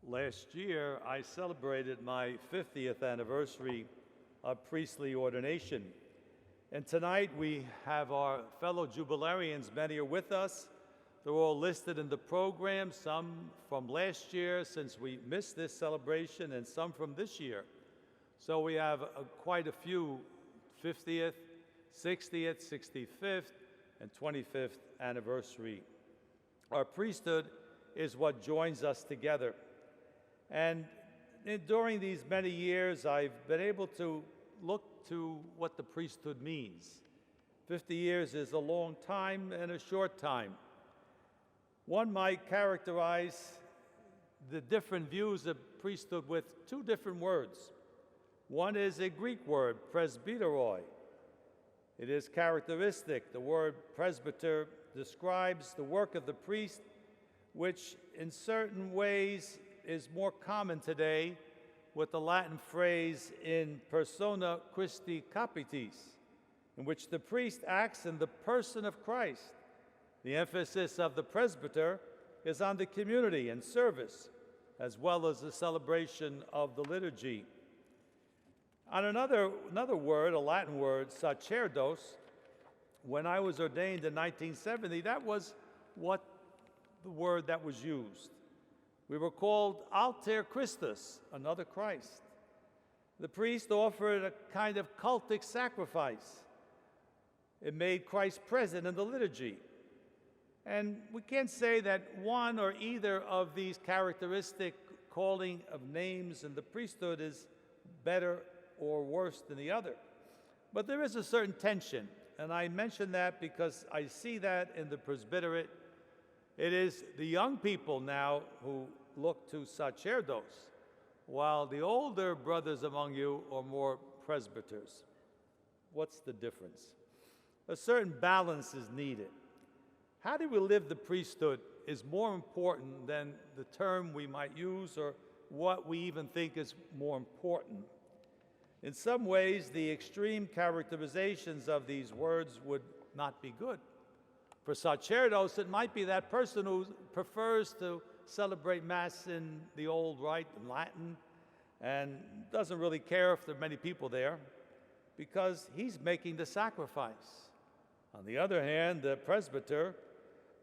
Last year, I celebrated my 50th anniversary of priestly ordination. And tonight we have our fellow jubilarians. Many are with us. They're all listed in the program, some from last year since we missed this celebration, and some from this year. So we have quite a few 50th, 60th, 65th, and 25th anniversary. Our priesthood is what joins us together. And during these many years, I've been able to look to what the priesthood means. 50 years is a long time and a short time. One might characterize the different views of priesthood with two different words. One is a Greek word, presbyteroi. It is characteristic. The word presbyter describes the work of the priest, which in certain ways is more common today with the Latin phrase in persona Christi capitis, in which the priest acts in the person of Christ. The emphasis of the presbyter is on the community and service, as well as the celebration of the liturgy. On another word, a Latin word, sacerdos, when I was ordained in 1970, that was what the word that was used. We were called alter Christus, another Christ. The priest offered a kind of cultic sacrifice. It made Christ present in the liturgy. And we can't say that one or either of these characteristic calling of names in the priesthood is better or worse than the other. But there is a certain tension, and I mention that because I see that in the presbyterate. It is the young people now who look to sacerdos, while the older brothers among you are more presbyters. What's the difference? A certain balance is needed. How do we live the priesthood is more important than the term we might use or what we even think is more important. In some ways, the extreme characterizations of these words would not be good. For sacerdos, it might be that person who prefers to celebrate Mass in the old rite in Latin and doesn't really care if there are many people there because he's making the sacrifice. On the other hand, the presbyter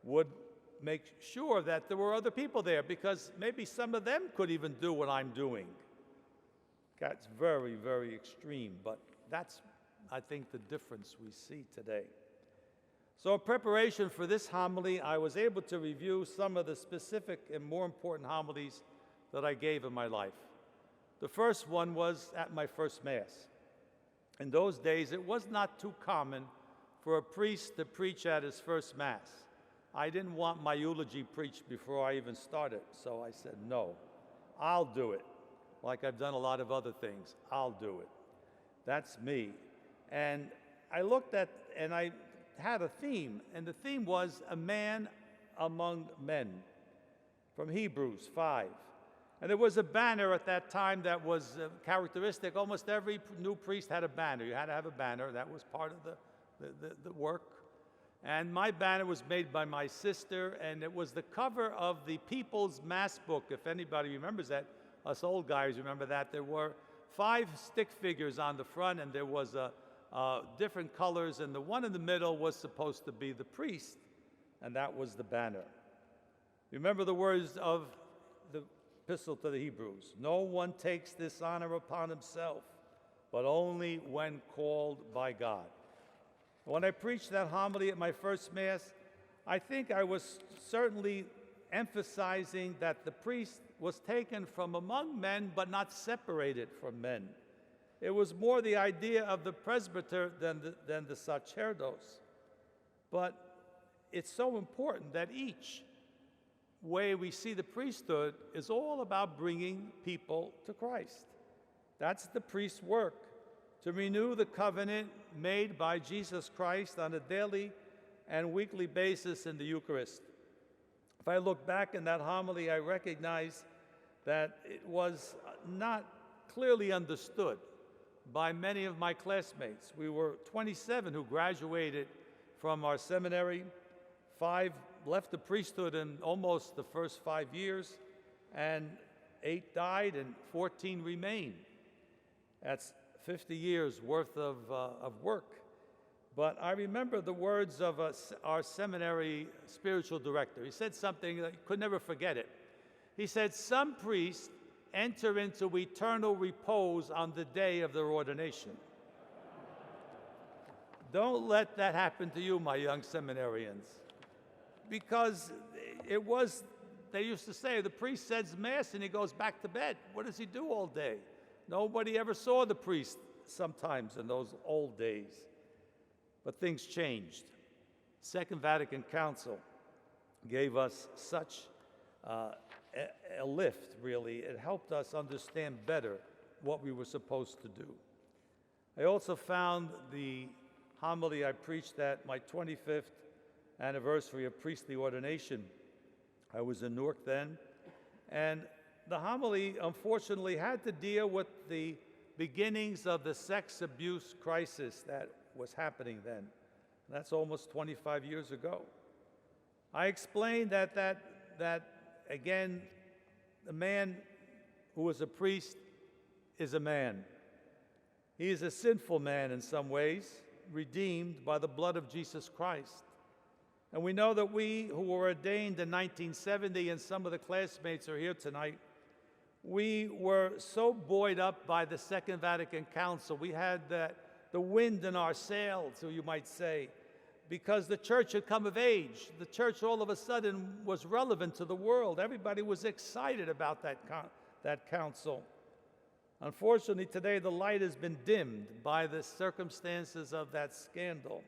would make sure that there were other people there because maybe some of them could even do what I'm doing. That's very, very extreme, but that's, I think, the difference we see today. So in preparation for this homily, I was able to review some of the specific and more important homilies that I gave in my life. The first one was at my first Mass. In those days, it was not too common for a priest to preach at his first Mass. I didn't want my eulogy preached before I even started, so I said, no, I'll do it. Like I've done a lot of other things, I'll do it. That's me. And I looked at, and I had a theme, and the theme was a man among men, from Hebrews 5. And there was a banner at that time that was characteristic. Almost every new priest had a banner. You had to have a banner. That was part of the work. And my banner was made by my sister, and it was the cover of the People's Mass book. If anybody remembers that, us old guys remember that. There were 5 stick figures on the front, and there was different colors, and the one in the middle was supposed to be the priest, and that was the banner. Remember the words of the Epistle to the Hebrews. No one takes this honor upon himself, but only when called by God. When I preached that homily at my first Mass, I think I was certainly emphasizing that the priest was taken from among men, but not separated from men. It was more the idea of the presbyter than the sacerdos. But it's so important that each way we see the priesthood is all about bringing people to Christ. That's the priest's work, to renew the covenant made by Jesus Christ on a daily and weekly basis in the Eucharist. If I look back in that homily, I recognize that it was not clearly understood by many of my classmates. We were 27 who graduated from our seminary. 5 left the priesthood in almost the first 5 years, and 8 died and 14 remain. That's 50 years worth of work. But I remember the words of our seminary spiritual director. He said something that I could never forget it. He said, some priests enter into eternal repose on the day of their ordination. Don't let that happen to you, my young seminarians. Because they used to say, the priest says Mass and he goes back to bed. What does he do all day? Nobody ever saw the priest sometimes in those old days. But things changed. Second Vatican Council gave us such a lift, really. It helped us understand better what we were supposed to do. I also found the homily I preached at my 25th anniversary of priestly ordination. I was in Newark then, and the homily unfortunately had to deal with the beginnings of the sex abuse crisis that was happening then. That's almost 25 years ago. I explained that again, the man who is a priest is a man. He is a sinful man in some ways, redeemed by the blood of Jesus Christ. And we know that we who were ordained in 1970, and some of the classmates are here tonight, we were so buoyed up by the Second Vatican Council. We had the wind in our sails, so you might say, because the church had come of age. The church all of a sudden was relevant to the world. Everybody was excited about that council. Unfortunately, today the light has been dimmed by the circumstances of that scandal,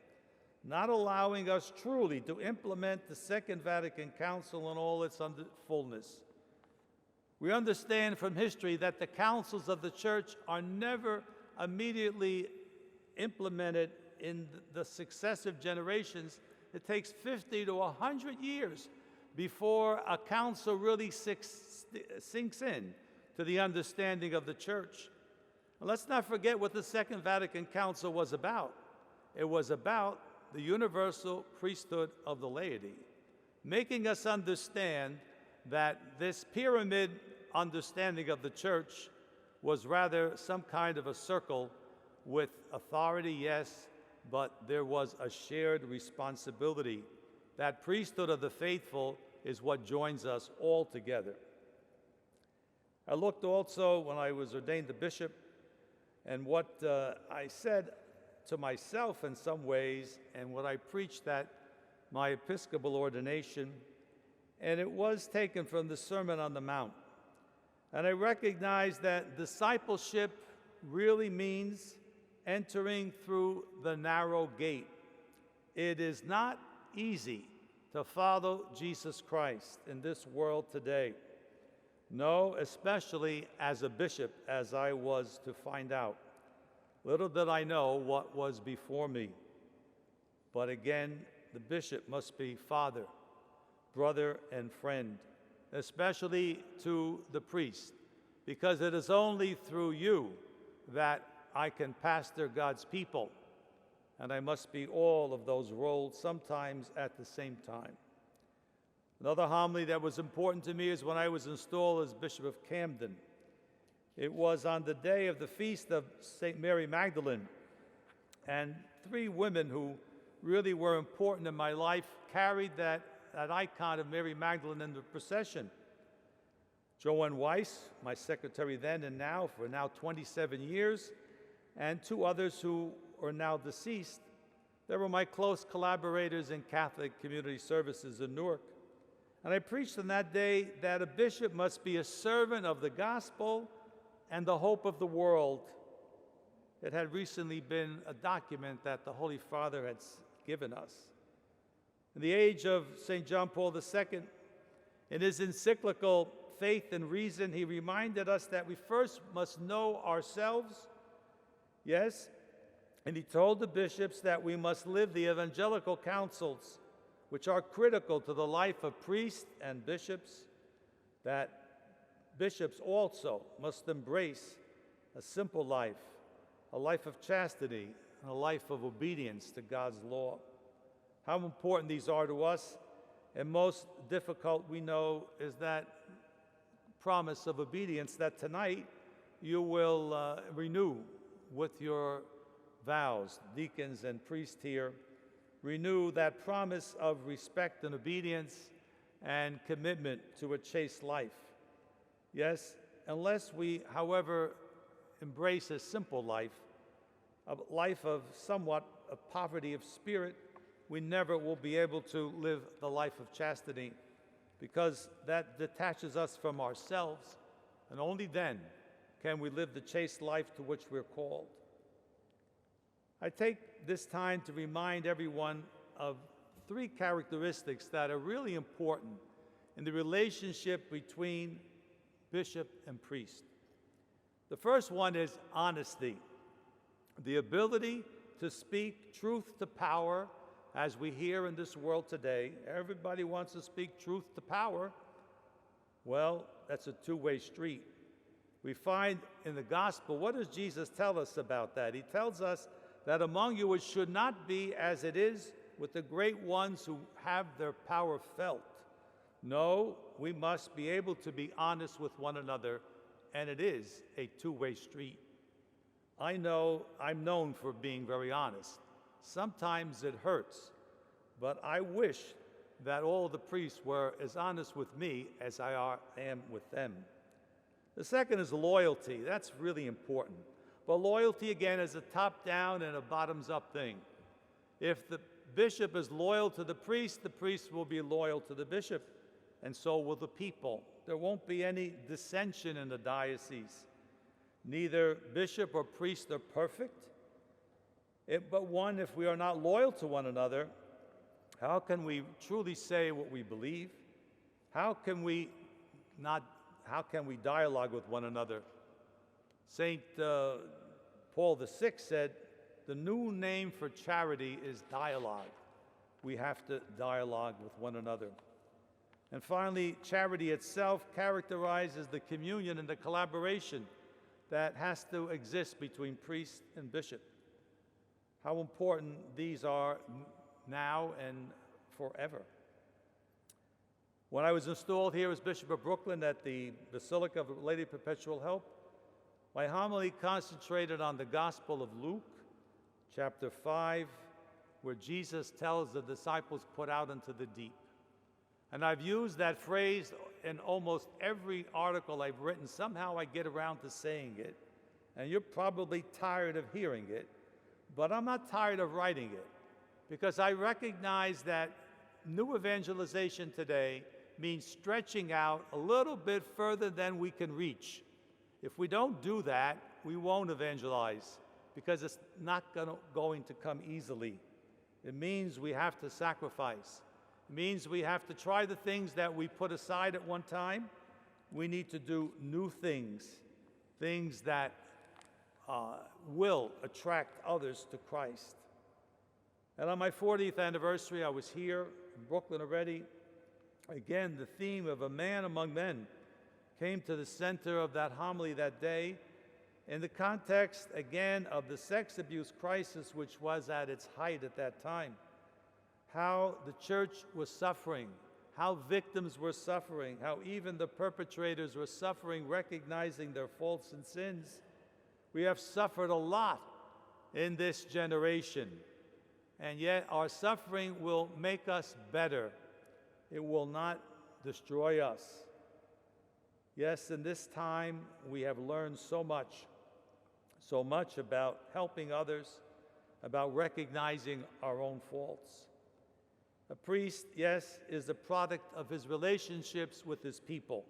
not allowing us truly to implement the Second Vatican Council in all its fullness. We understand from history that the councils of the church are never immediately implemented in the successive generations. It takes 50 to 100 years before a council really sinks in to the understanding of the church. And let's not forget what the Second Vatican Council was about. It was about the universal priesthood of the laity, making us understand that this pyramid understanding of the church was rather some kind of a circle with authority, yes, but there was a shared responsibility. That priesthood of the faithful is what joins us all together. I looked also when I was ordained a bishop, and what I said to myself in some ways, and what I preached at my Episcopal ordination, and it was taken from the Sermon on the Mount. And I recognized that discipleship really means entering through the narrow gate. It is not easy to follow Jesus Christ in this world today. No, especially as a bishop, as I was to find out. Little did I know what was before me. But again, the bishop must be father, brother, and friend, especially to the priest, because it is only through you that I can pastor God's people, and I must be all of those roles sometimes at the same time. Another homily that was important to me is when I was installed as Bishop of Camden. It was on the day of the feast of St. Mary Magdalene, and 3 women who really were important in my life carried that icon of Mary Magdalene in the procession. Joanne Weiss, my secretary then and now for 27 years, and 2 others who are now deceased. They were my close collaborators in Catholic community services in Newark. And I preached on that day that a bishop must be a servant of the gospel and the hope of the world. It had recently been a document that the Holy Father had given us. In the age of St. John Paul II, in his encyclical Faith and Reason, he reminded us that we first must know ourselves, yes, and he told the bishops that we must live the evangelical counsels, which are critical to the life of priests and bishops, that bishops also must embrace a simple life, a life of chastity, and a life of obedience to God's law. How important these are to us, and most difficult we know is that promise of obedience that tonight you will renew with your vows, deacons and priests here. Renew that promise of respect and obedience and commitment to a chaste life. Yes, unless we, however, embrace a simple life, a life of somewhat of poverty of spirit, we never will be able to live the life of chastity, because that detaches us from ourselves, and only then can we live the chaste life to which we're called. I take this time to remind everyone of three characteristics that are really important in the relationship between bishop and priest. The first one is honesty, the ability to speak truth to power, as we hear in this world today. Everybody wants to speak truth to power. Well, that's a two-way street. We find in the gospel, what does Jesus tell us about that? He tells us that among you it should not be as it is with the great ones who have their power felt. No, we must be able to be honest with one another, and it is a two-way street. I know I'm known for being very honest. Sometimes it hurts, but I wish that all the priests were as honest with me as I am with them. The second is loyalty. That's really important. But loyalty, again, is a top-down and a bottoms-up thing. If the bishop is loyal to the priest will be loyal to the bishop, and so will the people. There won't be any dissension in the diocese. Neither bishop or priest are perfect, but one, if we are not loyal to one another, how can we truly say what we believe? How can we dialogue with one another? St. Paul VI said, the new name for charity is dialogue. We have to dialogue with one another. And finally, charity itself characterizes the communion and the collaboration that has to exist between priest and bishop. How important these are now and forever. When I was installed here as Bishop of Brooklyn at the Basilica of Our Lady of Perpetual Help, my homily concentrated on the Gospel of Luke, chapter 5, where Jesus tells the disciples, put out into the deep. And I've used that phrase in almost every article I've written. Somehow I get around to saying it, and you're probably tired of hearing it, but I'm not tired of writing it, because I recognize that new evangelization today means stretching out a little bit further than we can reach. If we don't do that, we won't evangelize, because it's not going to come easily. It means we have to sacrifice. It means we have to try the things that we put aside at one time. We need to do new things, things that will attract others to Christ. And on my 40th anniversary, I was here in Brooklyn already. Again, the theme of a man among men came to the center of that homily that day, in the context, again, of the sex abuse crisis, which was at its height at that time. How the church was suffering, how victims were suffering, how even the perpetrators were suffering, recognizing their faults and sins. We have suffered a lot in this generation, and yet our suffering will make us better. It will not destroy us. Yes, in this time we have learned so much about helping others, about recognizing our own faults. A priest, yes, is the product of his relationships with his people,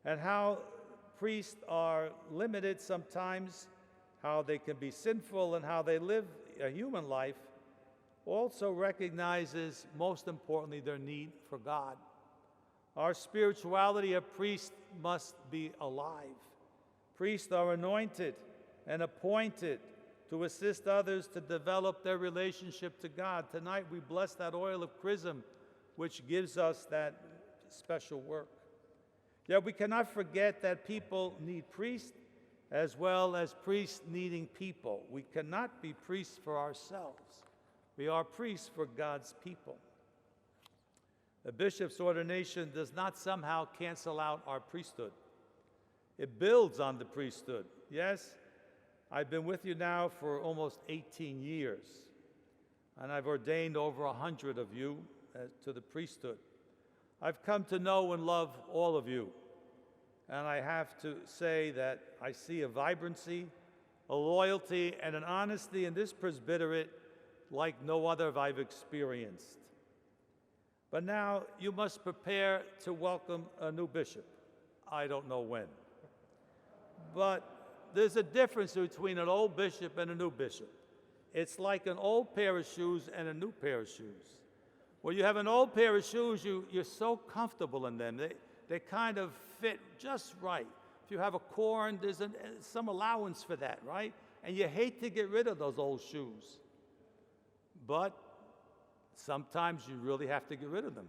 and how priests are limited sometimes, how they can be sinful and how they live a human life, also recognizes, most importantly, their need for God. Our spirituality of priests must be alive. Priests are anointed and appointed to assist others to develop their relationship to God. Tonight we bless that oil of chrism, which gives us that special work. Yet we cannot forget that people need priests as well as priests needing people. We cannot be priests for ourselves. We are priests for God's people. A bishop's ordination does not somehow cancel out our priesthood. It builds on the priesthood. Yes, I've been with you now for almost 18 years, and I've ordained over 100 of you to the priesthood. I've come to know and love all of you, and I have to say that I see a vibrancy, a loyalty, and an honesty in this presbyterate like no other I've experienced. But now you must prepare to welcome a new bishop. I don't know when. But there's a difference between an old bishop and a new bishop. It's like an old pair of shoes and a new pair of shoes. When you have an old pair of shoes, you're so comfortable in them. They kind of fit just right. If you have a corn, there's some allowance for that, right? And you hate to get rid of those old shoes. But sometimes you really have to get rid of them.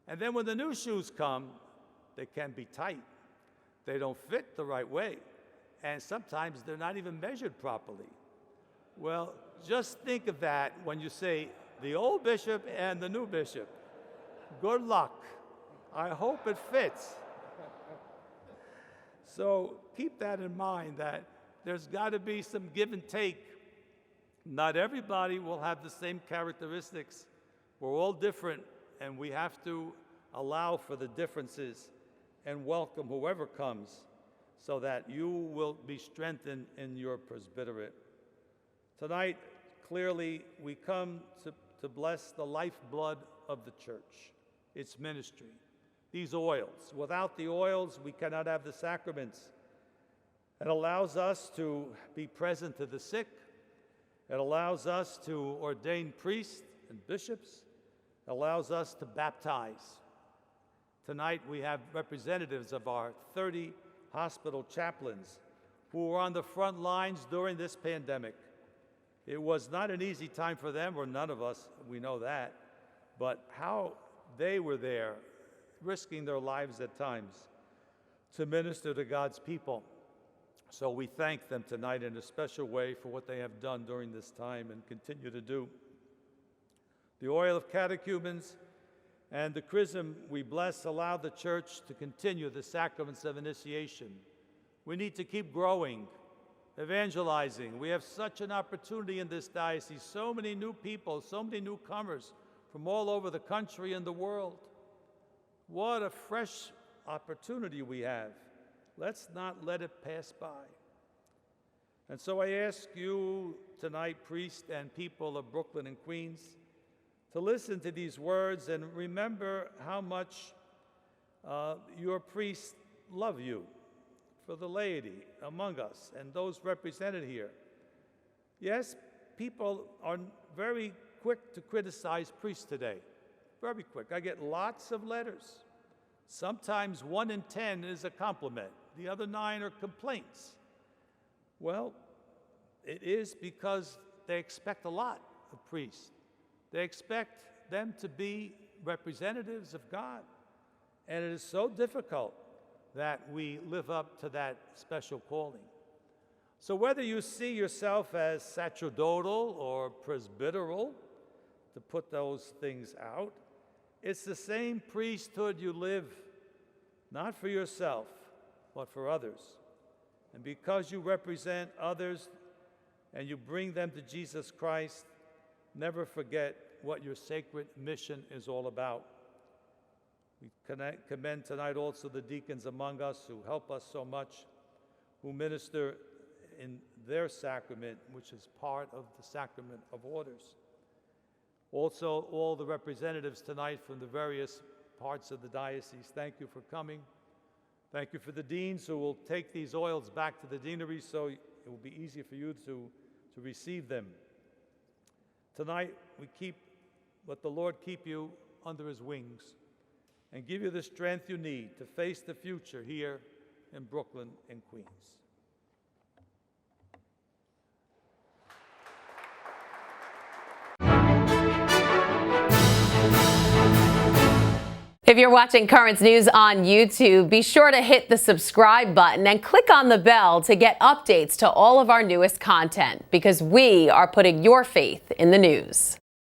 And then when the new shoes come, they can be tight. They don't fit the right way. And sometimes they're not even measured properly. Well, just think of that when you say the old bishop and the new bishop. Good luck. I hope it fits. So keep that in mind, that there's got to be some give and take. Not everybody will have the same characteristics. We're all different, and we have to allow for the differences and welcome whoever comes so that you will be strengthened in your presbyterate. Tonight, clearly, we come to bless the lifeblood of the church, its ministry, these oils. Without the oils, we cannot have the sacraments. It allows us to be present to the sick. It allows us to ordain priests and bishops. It allows us to baptize. Tonight we have representatives of our 30 hospital chaplains who were on the front lines during this pandemic. It was not an easy time for them, or none of us, we know that, but how they were there, risking their lives at times to minister to God's people. So we thank them tonight in a special way for what they have done during this time and continue to do. The oil of catechumens and the chrism we bless allow the church to continue the sacraments of initiation. We need to keep growing, evangelizing. We have such an opportunity in this diocese, so many new people, so many newcomers from all over the country and the world. What a fresh opportunity we have. Let's not let it pass by. And so I ask you tonight, priests and people of Brooklyn and Queens, to listen to these words and remember how much your priests love you, for the laity among us and those represented here. Yes, people are very quick to criticize priests today, very quick. I get lots of letters. Sometimes 1 in 10 is a compliment. The other 9 are complaints. Well, it is because they expect a lot of priests. They expect them to be representatives of God. And it is so difficult that we live up to that special calling. So whether you see yourself as sacerdotal or presbyteral, to put those things out, it's the same priesthood you live, not for yourself, but for others. And because you represent others and you bring them to Jesus Christ, never forget what your sacred mission is all about. We commend tonight also the deacons among us who help us so much, who minister in their sacrament, which is part of the sacrament of orders. Also, all the representatives tonight from the various parts of the diocese, thank you for coming. Thank you for the deans who will take these oils back to the deanery so it will be easy for you to receive them. Tonight, let the Lord keep you under his wings and give you the strength you need to face the future here in Brooklyn and Queens. If you're watching Currents News on YouTube, be sure to hit the subscribe button and click on the bell to get updates to all of our newest content, because we are putting your faith in the news.